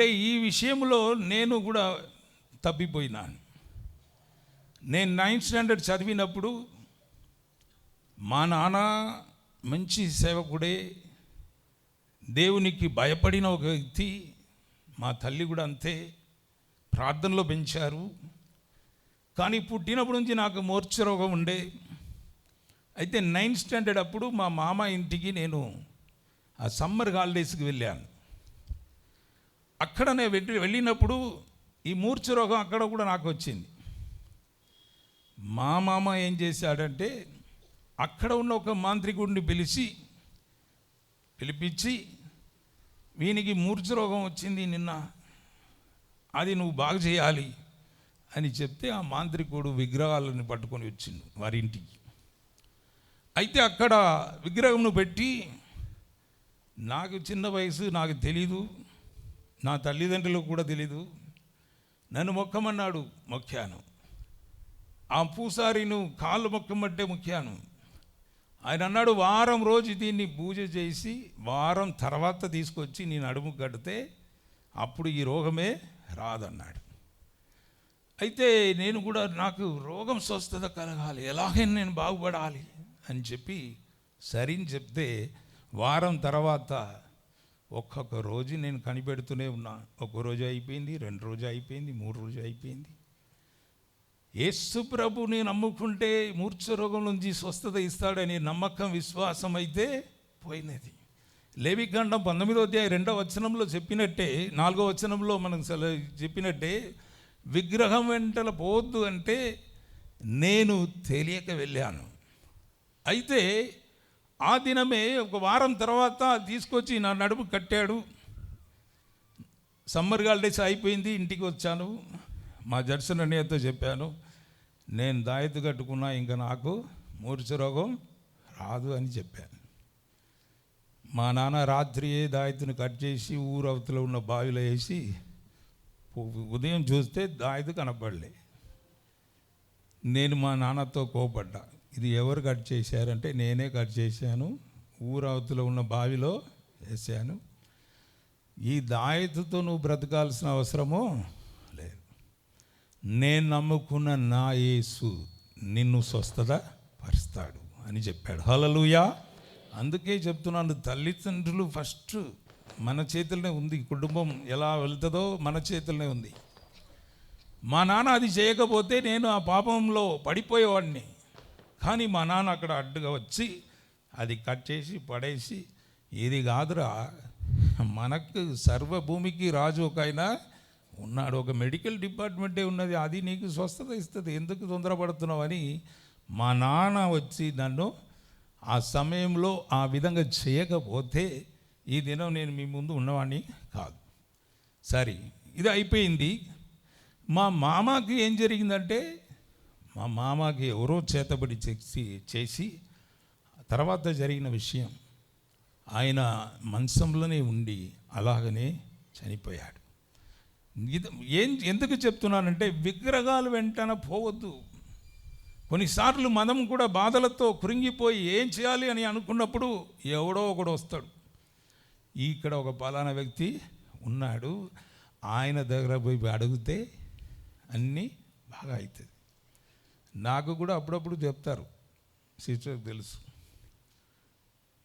అంటే ఈ విషయంలో నేను కూడా తప్పిపోయినాను. నేను 9th స్టాండర్డ్ చదివినప్పుడు మా నాన్న మంచి సేవకుడే, దేవునికి భయపడిన ఒక వ్యక్తి. మా తల్లి కూడా అంతే, ప్రార్థనలో పెంచారు. కానీ పుట్టినప్పటి నుంచి నాకు మూర్ఛరోగం ఉండే. అయితే 9th స్టాండర్డ్ అప్పుడు మా మామ ఇంటికి నేను ఆ సమ్మర్ హాలిడేస్కి వెళ్ళాను. అక్కడ నేను వెళ్ళినప్పుడు ఈ మూర్ఛరోగం అక్కడ కూడా నాకు వచ్చింది. మా మామ ఏం చేశాడంటే అక్కడ ఉన్న ఒక మాంత్రికుడిని పిలిపించి వీనికి మూర్ఛరోగం వచ్చింది నిన్న, అది నువ్వు బాగు చేయాలి అని చెప్తే ఆ మాంత్రికుడు విగ్రహాలను పట్టుకొని వచ్చిండు వారి ఇంటికి. అయితే అక్కడ విగ్రహంను పెట్టి, నాకు చిన్న వయసు, నాకు తెలీదు, నా తల్లిదండ్రులకు కూడా తెలీదు, నన్ను మొక్కమన్నాడు. మొక్కాను. ఆ పూసారిను కాళ్ళు మొక్కమంటే మొక్కాను. ఆయన అన్నాడు, వారం రోజు దీన్ని పూజ చేసి వారం తర్వాత తీసుకొచ్చి నేను నడుము కడితే అప్పుడు ఈ రోగమే రాదన్నాడు. అయితే నేను కూడా నాకు రోగం స్వస్థత కలగాలి, ఎలాగైనా నేను బాగుపడాలి అని చెప్పి సరిని చెప్తే వారం తర్వాత ఒక్కొక్క రోజు నేను కనిపెడుతూనే ఉన్నా. ఒక రోజు అయిపోయింది, 2 రోజు అయిపోయింది, 3 రోజు అయిపోయింది. యేసు ప్రభుని నమ్ముకుంటే మూర్ఛరోగం నుంచి స్వస్థత ఇస్తాడని నమ్మకం, విశ్వాసం అయితే పోయినది. లేవికాండం 19వ అధ్యాయం 2వ వచనంలో చెప్పినట్టే, 4వ వచనంలో మనకు చెప్పినట్టే, విగ్రహం వెంటల పోవద్దు అంటే నేను తెలియక వెళ్ళాను. అయితే ఆ దినమే ఒక వారం తర్వాత తీసుకొచ్చి నా నడుము కట్టాడు. సమ్మర్ హాలిడేస్ అయిపోయింది, ఇంటికి వచ్చాను. మా జడ్సన్ అన్నయ్యతో చెప్పాను, నేను దాయతు కట్టుకున్నా, ఇంకా నాకు మూర్ఛరోగం రాదు అని చెప్పాను. మా నాన్న రాత్రియే దాయతుని కట్ చేసి ఊరవతలో ఉన్న బావిలో వేసి ఉదయం చూస్తే దాయతు కనపడలే. నేను మా నాన్నతో కోపడ్డా, ఇది ఎవరు కట్ చేశారంటే నేనే కట్ చేశాను, ఊరవతలో ఉన్న బావిలో వేసాను. ఈ దాయతుతో నువ్వు బ్రతకాల్సిన అవసరమో లేదు. నేను నమ్ముకున్న నా యేసు నిన్ను స్వస్థత పరుస్తాడు అని చెప్పాడు. హల్లెలూయా. అందుకే చెప్తున్నాను, తల్లిదండ్రులు ఫస్ట్ మన చేతుల్లోనే ఉంది. కుటుంబం ఎలా వెళ్తుందో మన చేతుల్లోనే ఉంది. మా నాన్న అది చేయకపోతే నేను ఆ పాపంలో పడిపోయేవాడిని. కానీ మా నాన్న అక్కడ అడ్డుగా వచ్చి అది కట్ చేసి పడేసి, ఇది కాదురా, మనకు సర్వభూమికి రాజు ఒక ఆయన ఉన్నాడు, ఒక మెడికల్ డిపార్ట్మెంటే ఉన్నది, అది నీకు స్వస్థత ఇస్తుంది, ఎందుకు తొందరపడుతున్నావు అని మా నాన్న వచ్చి నన్ను ఆ సమయంలో ఆ విధంగా చేయకపోతే ఈ దినం నేను మీ ముందు ఉన్నవాడిని కాదు. సరే, ఇది అయిపోయింది. మా మామకి ఏం జరిగిందంటే, మా మామకి ఎవరో చేతబడి చేసి తర్వాత జరిగిన విషయం, ఆయన మంచంలోనే ఉండి అలాగనే చనిపోయాడు. ఎందుకు చెప్తున్నానంటే, విగ్రహాలు వెంటనే పోవద్దు. కొన్నిసార్లు మనం కూడా బాధలతో కృంగిపోయి ఏం చేయాలి అని అనుకున్నప్పుడు ఎవడో ఒకడు వస్తాడు. ఇక్కడ ఒక పలానా వ్యక్తి ఉన్నాడు, ఆయన దగ్గర పోయి అడిగితే అన్నీ బాగా అవుతుంది. నాకు కూడా అప్పుడప్పుడు చెప్తారు, సిస్టర్కి తెలుసు,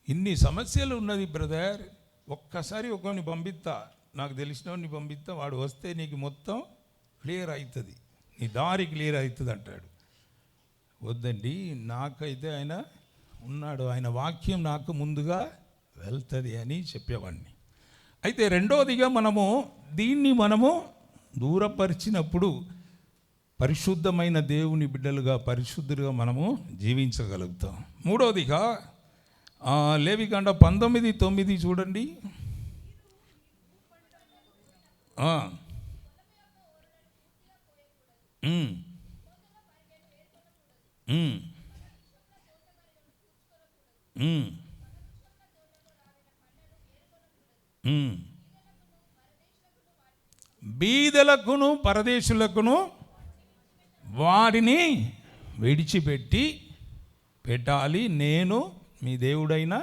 ఇన్ని సమస్యలు ఉన్నది బ్రదర్, ఒక్కసారి ఒకరిని పంపిస్తా, నాకు తెలిసినవాడిని పంపిస్తా, వాడు వస్తే నీకు మొత్తం క్లియర్ అవుతుంది, నీ దారి క్లియర్ అవుతుంది అంటాడు. వద్దండి, నాకైతే ఆయన ఉన్నాడు, ఆయన వాక్యం నాకు ముందుగా వెళ్తుంది అని చెప్పేవాడిని. అయితే రెండోదిగా మనము దూరపరిచినప్పుడు పరిశుద్ధమైన దేవుని బిడ్డలుగా, పరిశుద్ధులుగా మనము జీవించగలుగుతాం. మూడోదిగా లేవికాండం 19:9 చూడండి. బీదలకును పరదేశులకును వాడిని పెట్టాలి, నేను మీ దేవుడైన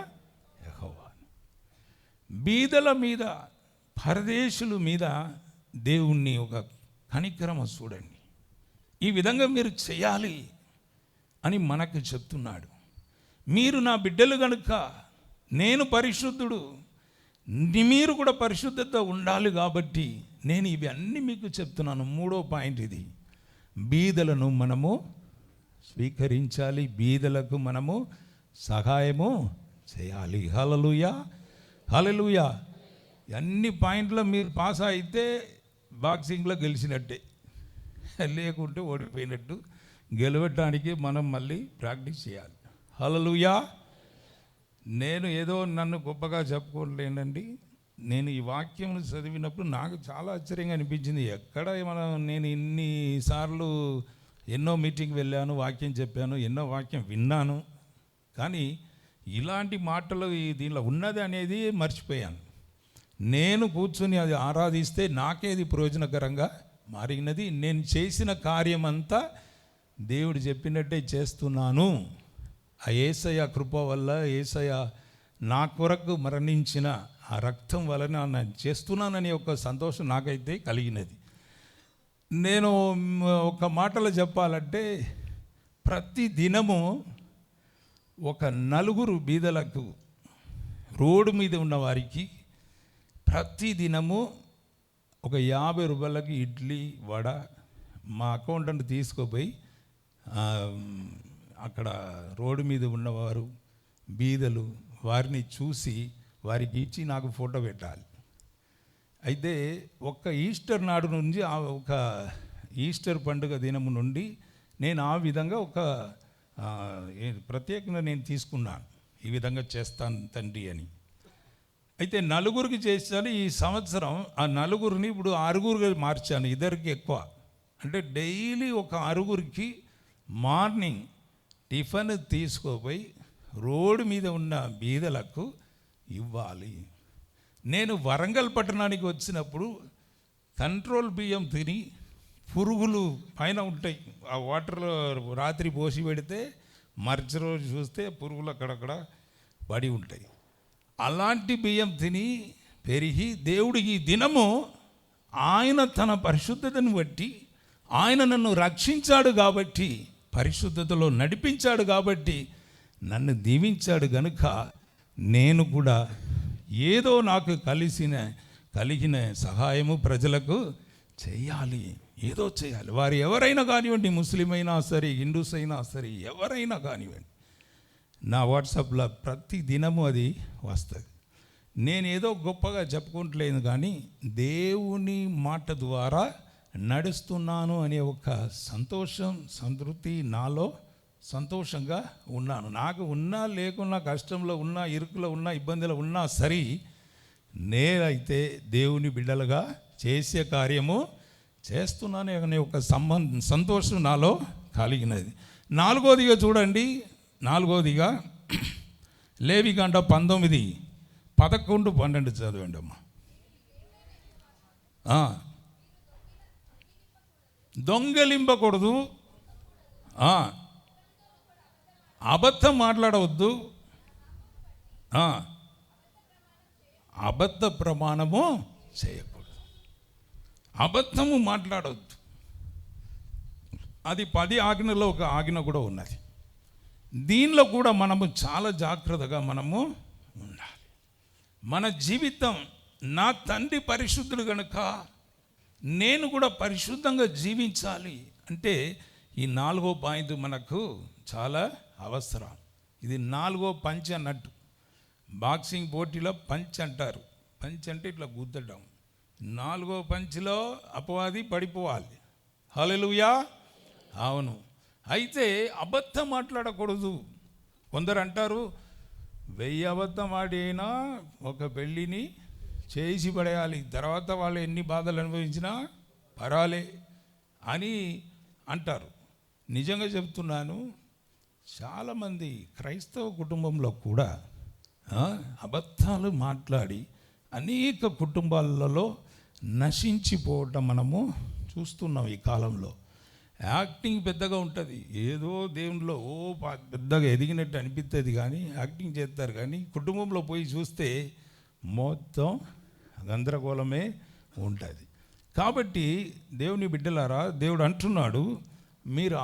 యెహోవా. బీదల మీద, పరదేశుల మీద దేవుణ్ణి ఒక కనికరమ చూడండి, ఈ విధంగా మీరు చేయాలి అని మనకు చెప్తున్నాడు. మీరు నా బిడ్డలు కనుక నేను పరిశుద్ధుడు, మీరు కూడా పరిశుద్ధత ఉండాలి కాబట్టి నేను ఇవి అన్నీ మీకు చెప్తున్నాను. 3వ పాయింట్ ఇది, బీదలను మనము స్వీకరించాలి, బీదలకు మనము సహాయము చేయాలి. హల్లెలూయా, హల్లెలూయా. అన్ని పాయింట్లో మీరు పాస్ అయితే బాక్సింగ్లో గెలిచినట్టే, లేకుంటే ఓడిపోయినట్టు. గెలవటానికి మనం మళ్ళీ ప్రాక్టీస్ చేయాలి. హల్లెలూయా. నేను ఏదో నన్ను గొప్పగా చెప్పుకోలేనండి. నేను ఈ వాక్యం చదివినప్పుడు నాకు చాలా ఆశ్చర్యంగా అనిపించింది. ఎక్కడ నేను ఇన్నిసార్లు ఎన్నో మీటింగ్ వెళ్ళాను, వాక్యం చెప్పాను, ఎన్నో వాక్యం విన్నాను, కానీ ఇలాంటి మాటలు దీనిలో ఉన్నది అనేది మర్చిపోయాను. నేను కూర్చొని అది ఆరాధిస్తే నాకేది ప్రయోజనకరంగా మారినది. నేను చేసిన కార్యమంతా దేవుడు చెప్పినట్టే చేస్తున్నాను. ఆ యేసయ్య కృప వల్ల, యేసయ్య నా కొరకు మరణించిన ఆ రక్తం వలన నేను చేస్తున్నాననే ఒక సంతోషం నాకైతే కలిగినది. నేను ఒక మాటలో చెప్పాలంటే, ప్రతి దినము ఒక 4 బీదలకు, రోడ్డు మీద ఉన్న వారికి ప్రతి దినము ఒక 50 రూపాయలకి ఇడ్లీ వడ మా అకౌంటెంట్ తీసుకుపోయి అక్కడ రోడ్డు మీద ఉన్నవారు బీదలు వారిని చూసి వారికి ఇచ్చి నాకు ఫోటో పెట్టాలి. అయితే ఒక్క ఈస్టర్ నాడు నుంచి ఒక ఈస్టర్ పండుగ దినము నుండి నేను ఆ విధంగా ఒక ప్రత్యేకంగా నేను తీసుకున్నాను, ఈ విధంగా చేస్తాను తండ్రి అని. అయితే 4 చేశాను. ఈ సంవత్సరం ఆ 4 ఇప్పుడు 6 మార్చాను, ఇద్దరికి ఎక్కువ. అంటే డైలీ ఒక 6 మార్నింగ్ టిఫిన్ తీసుకుపోయి రోడ్డు మీద ఉన్న బీదలకు ఇవ్వాలి. నేను వరంగల్ పట్టణానికి వచ్చినప్పుడు కంట్రోల్ బియ్యం తిని పురుగులు పైన ఉంటాయి, ఆ వాటర్లో రాత్రి పోసి పెడితే మరుసటి రోజు చూస్తే పురుగులు అక్కడక్కడ పడి ఉంటాయి. అలాంటి బియ్యం తిని పెరిగి దేవుడు ఈ దినము ఆయన తన పరిశుద్ధతను బట్టి ఆయన నన్ను రక్షించాడు కాబట్టి, పరిశుద్ధతలో నడిపించాడు కాబట్టి, నన్ను దీవించాడు గనుక నేను కూడా ఏదో నాకు కలిగిన సహాయము ప్రజలకు చేయాలి, ఏదో చేయాలి. వారు ఎవరైనా కానివ్వండి, ముస్లిం అయినా సరే, హిందూస్ అయినా సరే, ఎవరైనా కానివ్వండి, నా వాట్సాప్లో ప్రతి దినము అది వస్తుంది. నేనేదో గొప్పగా చెప్పుకుంటలేదు, కానీ దేవుని మాట ద్వారా నడుస్తున్నాను అనే ఒక సంతోషం, సంతృప్తి నాలో సంతోషంగా ఉన్నాను. నాకు ఉన్నా లేకున్నా, కష్టంలో ఉన్నా, ఇరుకులో ఉన్నా, ఇబ్బందిలో ఉన్నా సరే, నేనైతే దేవుని బిడ్డలుగా చేసే కార్యము చేస్తున్నాను అనే ఒక సంతోషం నాలో కలిగినది. 4వదిగా చూడండి, 4వదిగా లేవికాండ 19, 11, 12 చదవండి అమ్మా. దొంగలింపకూడదు, అబద్ధం మాట్లాడవద్దు, అబద్ధ ప్రమాణము చేయకూడదు, అబద్ధము మాట్లాడవద్దు. అది 10 ఆజ్ఞలో ఒక ఆజ్ఞ కూడా ఉన్నది. దీనిలో కూడా మనము చాలా జాగ్రత్తగా మనము ఉండాలి. మన జీవితం, నా తండ్రి పరిశుద్ధుడు కనుక నేను కూడా పరిశుద్ధంగా జీవించాలి అంటే ఈ 4వ పాయింట్ మనకు చాలా అవసరం. ఇది 4వ పంచ్ అన్నట్టు. బాక్సింగ్ పోటీలో పంచ్ అంటారు. పంచ్ అంటే ఇట్లా గుద్దడం. 4వ పంచ్లో అపవాది పడిపోవాలి. హల్లెలూయా. అవును. అయితే అబద్ధం మాట్లాడకూడదు. కొందరు అంటారు 1000 అబద్ధం ఆడినా ఒక పెళ్ళిని చేసి పడేయాలి, తర్వాత వాళ్ళు ఎన్ని బాధలు అనుభవించినా పర్వాలే అని అంటారు. నిజంగా చెప్తున్నాను, చాలామంది క్రైస్తవ కుటుంబంలో కూడా అబద్ధాలు మాట్లాడి అనేక కుటుంబాలలో నశించిపోవటం మనము చూస్తున్నాం ఈ కాలంలో. యాక్టింగ్ పెద్దగా ఉంటుంది, ఏదో దేవునిలో పెద్దగా ఎదిగినట్టు అనిపిస్తుంది, కానీ యాక్టింగ్ చేస్తారు. కానీ కుటుంబంలో పోయి చూస్తే మొత్తం గందరగోళమే ఉంటుంది. కాబట్టి దేవుని బిడ్డలారా, దేవుడు అంటున్నాడు, మీరు